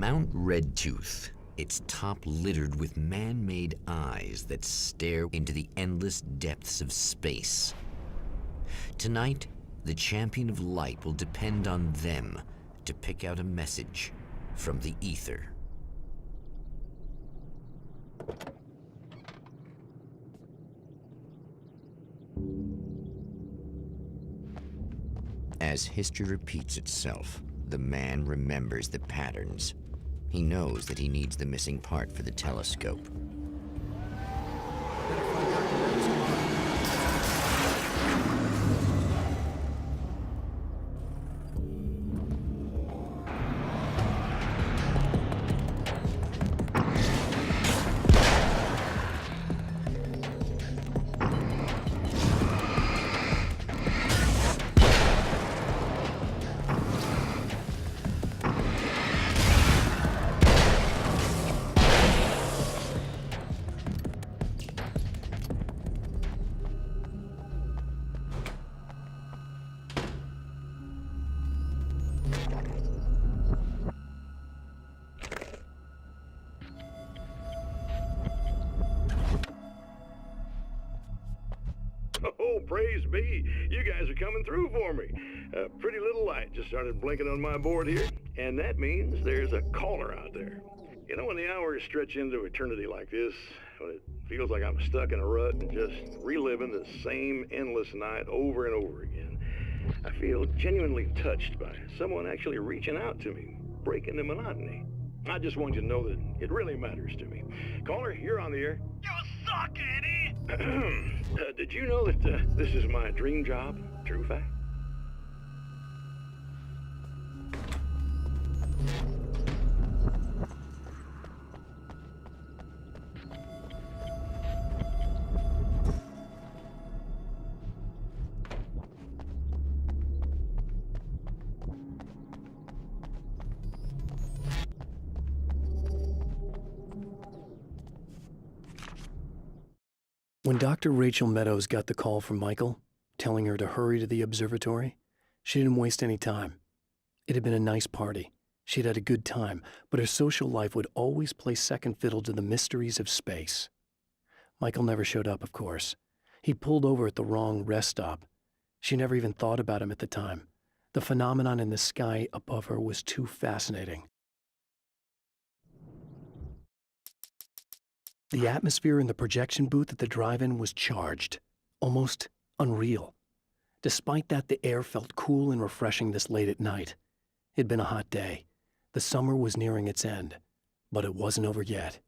Mount Redtooth, its top littered with man-made eyes that stare into the endless depths of space. Tonight, the Champion of Light will depend on them to pick out a message from the ether. As history repeats itself, the man remembers the patterns. He knows that he needs the missing part for the telescope. Oh, praise be. You guys are coming through for me. A pretty little light just started blinking on my board here, and that means there's a caller out there. You know, when the hours stretch into eternity like this, when it feels like I'm stuck in a rut and just reliving the same endless night over and over again, I feel genuinely touched by someone actually reaching out to me, breaking the monotony. I just want you to know that it really matters to me. Caller, you're on the air. You suck, Eddie! Did you know that this is my dream job? True fact. When Dr. Rachel Meadows got the call from Michael, telling her to hurry to the observatory, she didn't waste any time. It had been a nice party. She'd had a good time, but her social life would always play second fiddle to the mysteries of space. Michael never showed up, of course. He pulled over at the wrong rest stop. She never even thought about him at the time. The phenomenon in the sky above her was too fascinating. The atmosphere in the projection booth at the drive-in was charged, almost unreal. Despite that, the air felt cool and refreshing this late at night. It'd been a hot day. The summer was nearing its end, but it wasn't over yet.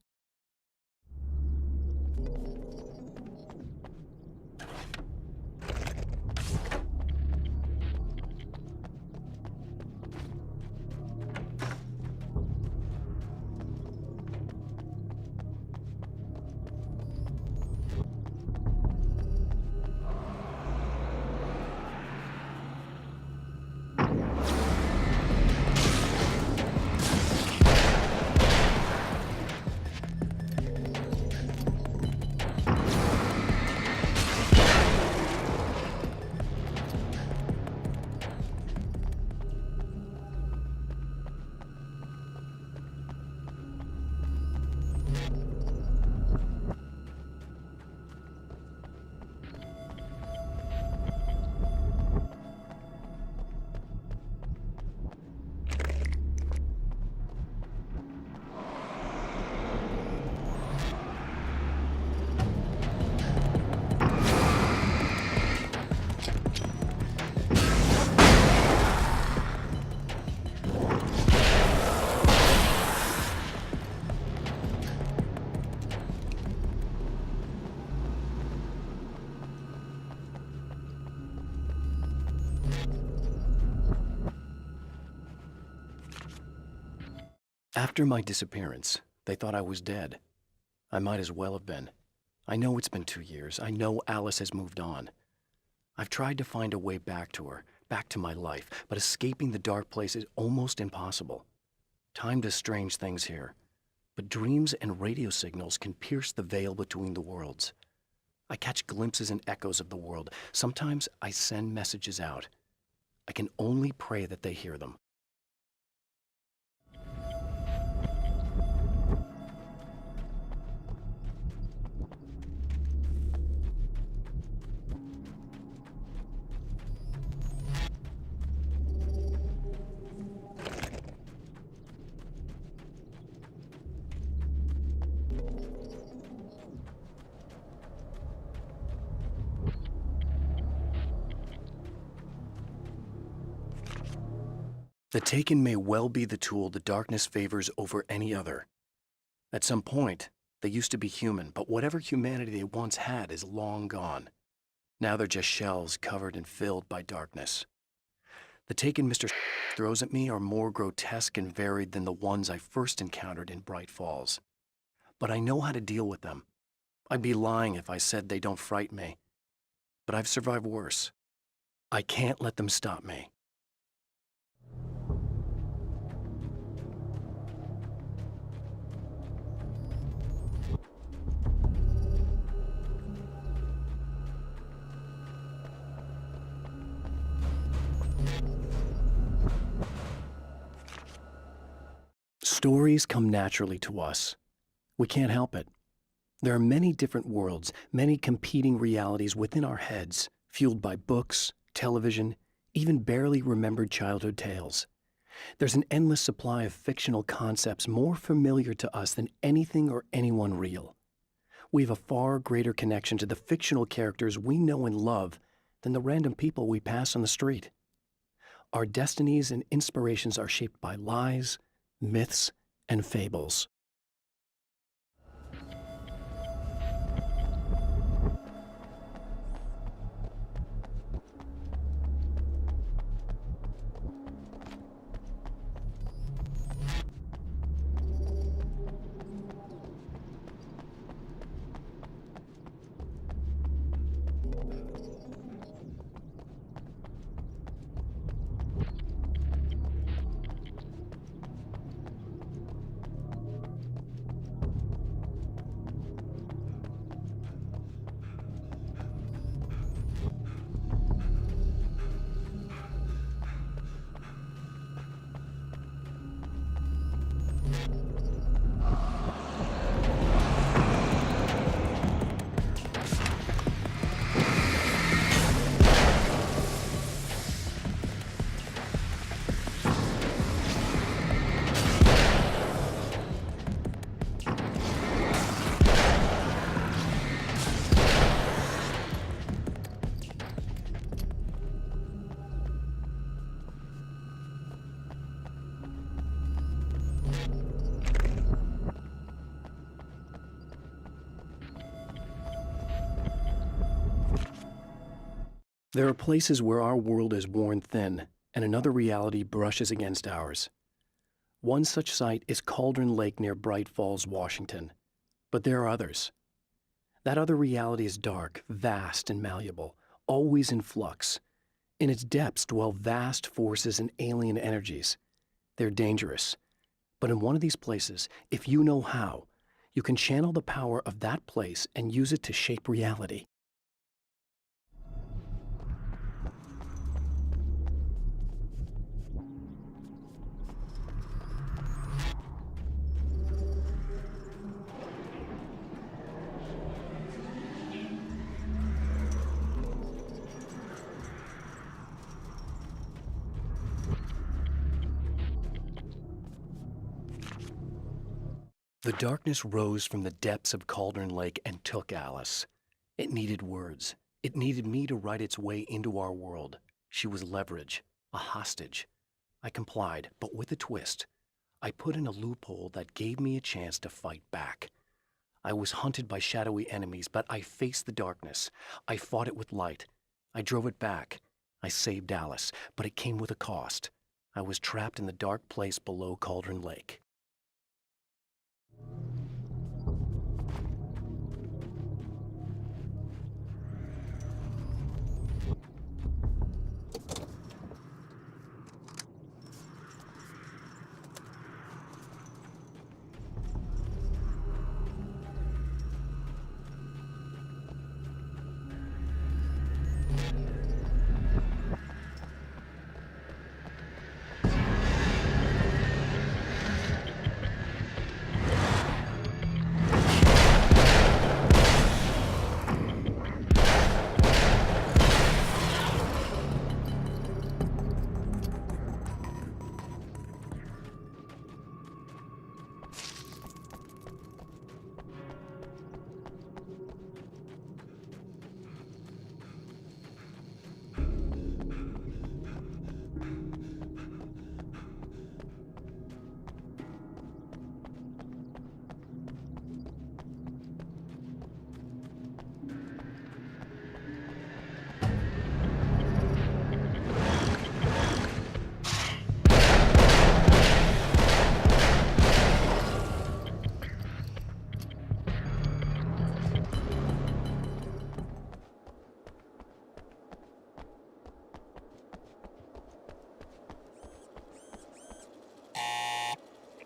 After my disappearance, they thought I was dead. I might as well have been. I know it's been 2 years. I know Alice has moved on. I've tried to find a way back to her, back to my life, but escaping the dark place is almost impossible. Time does strange things here, but dreams and radio signals can pierce the veil between the worlds. I catch glimpses and echoes of the world. Sometimes I send messages out. I can only pray that they hear them. The Taken may well be the tool the darkness favors over any other. At some point, they used to be human, but whatever humanity they once had is long gone. Now they're just shells covered and filled by darkness. The Taken Mr. throws at me are more grotesque and varied than the ones I first encountered in Bright Falls. But I know how to deal with them. I'd be lying if I said they don't frighten me. But I've survived worse. I can't let them stop me. Stories come naturally to us. We can't help it. There are many different worlds, many competing realities within our heads, fueled by books, television, even barely remembered childhood tales. There's an endless supply of fictional concepts more familiar to us than anything or anyone real. We have a far greater connection to the fictional characters we know and love than the random people we pass on the street. Our destinies and inspirations are shaped by lies, myths, and fables. There are places where our world is worn thin, and another reality brushes against ours. One such site is Cauldron Lake near Bright Falls, Washington. But there are others. That other reality is dark, vast, and malleable, always in flux. In its depths dwell vast forces and alien energies. They're dangerous. But in one of these places, if you know how, you can channel the power of that place and use it to shape reality. The darkness rose from the depths of Cauldron Lake and took Alice. It needed words. It needed me to write its way into our world. She was leverage, a hostage. I complied, but with a twist. I put in a loophole that gave me a chance to fight back. I was hunted by shadowy enemies, but I faced the darkness. I fought it with light. I drove it back. I saved Alice, but it came with a cost. I was trapped in the dark place below Cauldron Lake.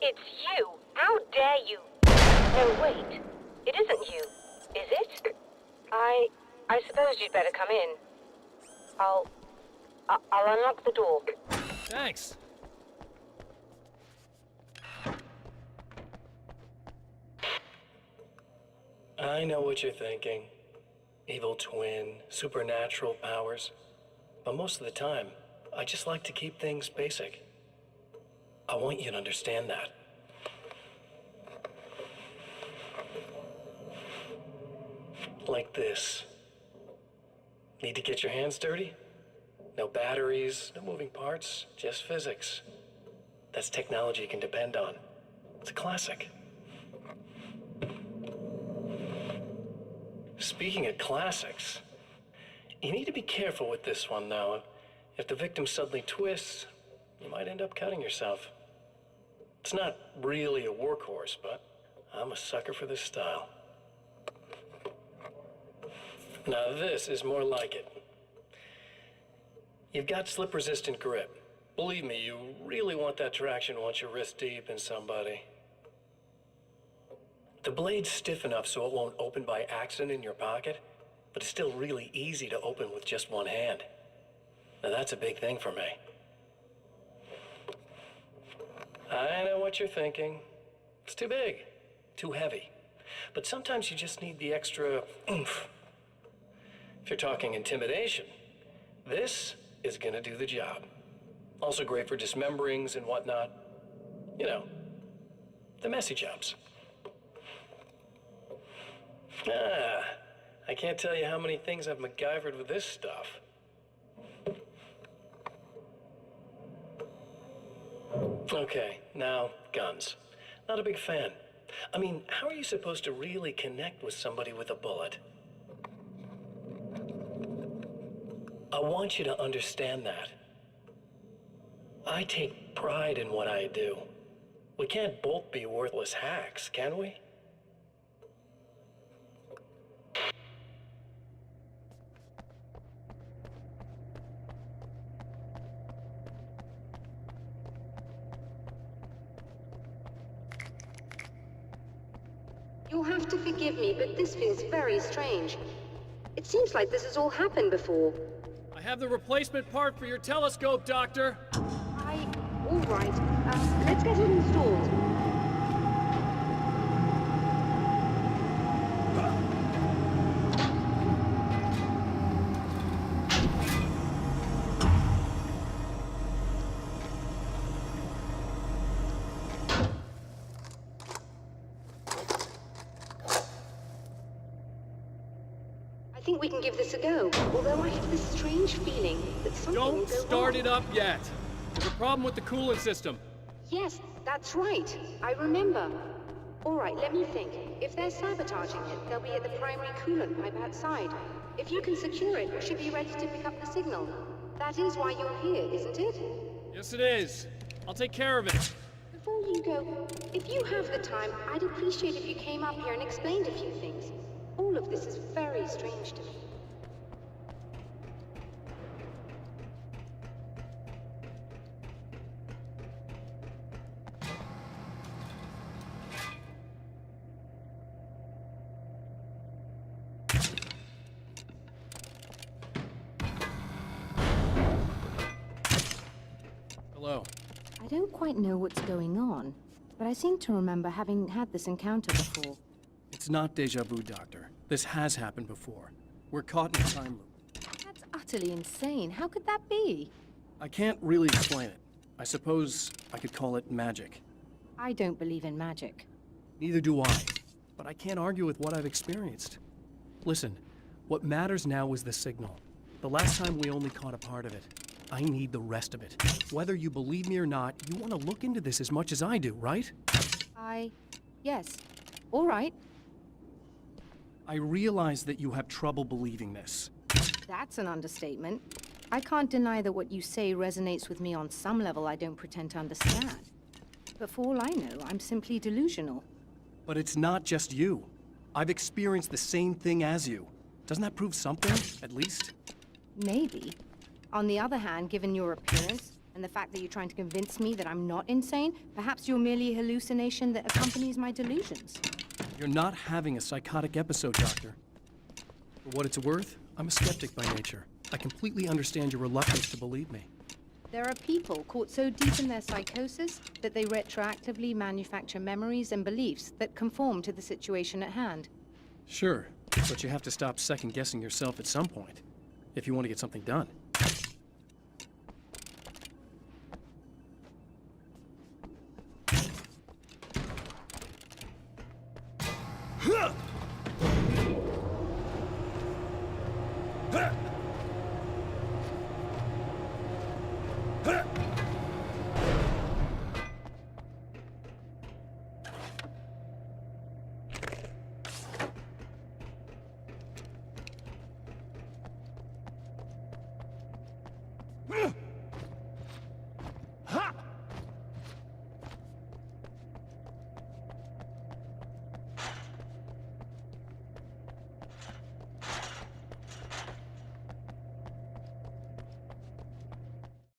It's you. How dare you? No, wait. It isn't you. Is it? I suppose you'd better come in. I'll unlock the door. Thanks. I know what you're thinking. Evil twin, supernatural powers. But most of the time, I just like to keep things basic. I want you to understand that. Like this. Need to get your hands dirty? No batteries, no moving parts, just physics. That's technology you can depend on. It's a classic. Speaking of classics, you need to be careful with this one, though. If the victim suddenly twists, you might end up cutting yourself. It's not really a workhorse, but I'm a sucker for this style. Now this is more like it. You've got slip-resistant grip. Believe me, you really want that traction once you're wrist deep in somebody. The blade's stiff enough so it won't open by accident in your pocket, but it's still really easy to open with just one hand. Now that's a big thing for me. I know what you're thinking. It's too big, too heavy. But sometimes you just need the extra oomph. If you're talking intimidation, this is gonna do the job. Also great for dismemberings and whatnot. You know, the messy jobs. I can't tell you how many things I've MacGyvered with this stuff. Okay, now, guns. Not a big fan. I mean, how are you supposed to really connect with somebody with a bullet? I want you to understand that. I take pride in what I do. We can't both be worthless hacks, can we? You'll have to forgive me, but this feels very strange. It seems like this has all happened before. I have the replacement part for your telescope, Doctor. All right. Let's get it installed. I think we can give this a go, although I have this strange feeling that something will Don't go start wrong. it up yet. There's a problem with the coolant system. Yes, that's right. I remember. All right, let me think. If they're sabotaging it, they'll be at the primary coolant pipe outside. If you can secure it, we should be ready to pick up the signal. That is why you're here, isn't it? Yes, it is. I'll take care of it. Before you go, if you have the time, I'd appreciate if you came up here and explained a few things. All of this is very strange to me. Hello. I don't quite know what's going on, but I seem to remember having had this encounter before. It's not deja vu, Doctor. This has happened before. We're caught in a time loop. That's utterly insane. How could that be? I can't really explain it. I suppose I could call it magic. I don't believe in magic. Neither do I. But I can't argue with what I've experienced. Listen, what matters now is the signal. The last time we only caught a part of it. I need the rest of it. Whether you believe me or not, you want to look into this as much as I do, right? Yes. All right. I realize that you have trouble believing this. That's an understatement. I can't deny that what you say resonates with me on some level I don't pretend to understand. But for all I know, I'm simply delusional. But it's not just you. I've experienced the same thing as you. Doesn't that prove something, at least? Maybe. On the other hand, given your appearance And the fact that you're trying to convince me that I'm not insane, perhaps you're merely a hallucination that accompanies my delusions. You're not having a psychotic episode, Doctor. For what it's worth, I'm a skeptic by nature. I completely understand your reluctance to believe me. There are people caught so deep in their psychosis that they retroactively manufacture memories and beliefs that conform to the situation at hand. Sure, but you have to stop second-guessing yourself at some point, if you want to get something done.